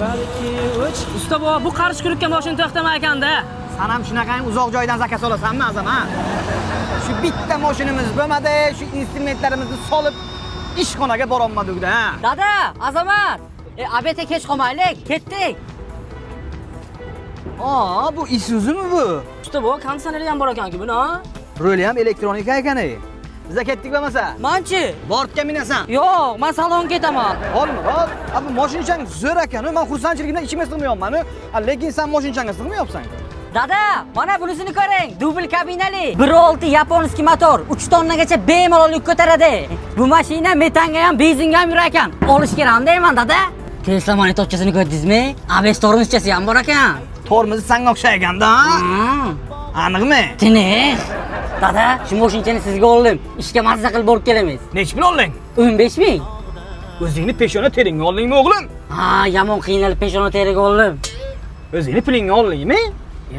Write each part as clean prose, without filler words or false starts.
balki uch. Usta bu qarish kurukka mashina to'xtamay ekanda. Sen ham shunaqangi uzoq joydan zakaz olasanmi, azam ha? Shu bitta mashinamiz bo'lmadi, shu instrumentlarimizni solib ishxonaga bora olmadik-da. Dada, Azamat. Abete kech qolmaylik, ketdik. Bu Isuzu'mi bu? Usta bu konditsionerli ham bor ekan-ku buni, ha? Roli ham elektronika ekan-ey. Biza ketdik bo'lmasa? Manchi? Bortga minasan. Yo'q, men salon ketaman. Olma, bu mashinchang zo'r ekan. Men xursandchiligimdan ichimga sig'mayapman. Lekin sen mashinchangga sig'mayapsan. Dada, mana bunisini ko'ring. Dubl kabinali, 1.6 yaponskiy motor, 3 tonnagacha bemalol yuk ko'taradi. Bu mashina metanga ham, benzinga ham yurar ekan. Olish kerak deyman, dada. Tesla monitochasini ko'rdingizmi? ABS tormozchasi ham bor ekan. Tormozi senga o'xshayganda, aniqmi? Tiniq. Dada, shu mashinani sizga oldim. Ishga mazza qilib borib kelamiz. Nech pul olding? 15 ming. O'zingni peshona teringga oldingmi, o'g'lim? Ha, yomon qiynalib peshona teriga oldim. O'zingni pulingga oldingmi?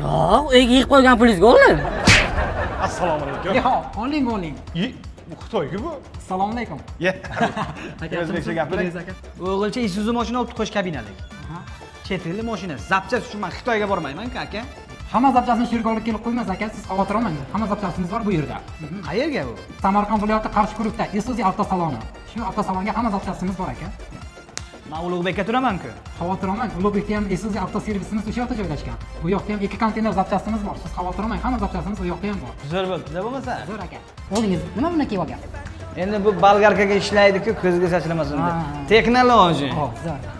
Yo'q, uyga yig'ib qo'ygan pulingizga oldim. Assalomu alaykum. Yo'q, oling. Bu Xitoyku bu. Assalomu alaykum. O'zbekcha gapiring. O'g'ilcha Isuzu mashina olib qo'sh kabinali. Chet ellik mashina. Zapchas uchun men Xitoyga bormayman-ku, aka. Hamma zapchasini shu yerga olib kelib qo'ymas aka, siz xavotir olmang. Hamma zapchasimiz bor bu yerda. Qayerga bu? Samarqand viloyati Qarshi-Kurukda Isuzu avtosaloni. Shu avtosalonga hamma zapchasimiz bor aka. Men Ulug'bekka turaman-ku. Xavotir olmang, Ulug'bekda ham Isuzu avtoservisimiz o'sha yoqda joylashgan. Bu yoqda ham 2 konteyner zapchasimiz bor. Siz xavotir olmang, hamma zapchasimiz u yoqda ham bor. Zo'r bo'ldi, bo'lmasa. Zo'r aka. O'zingiz nima buni kiyib olgan? Endi bu bolgarkaga ishlaydi-ku, ko'zga sachlamasin deb. Texnologiya. Zo'r.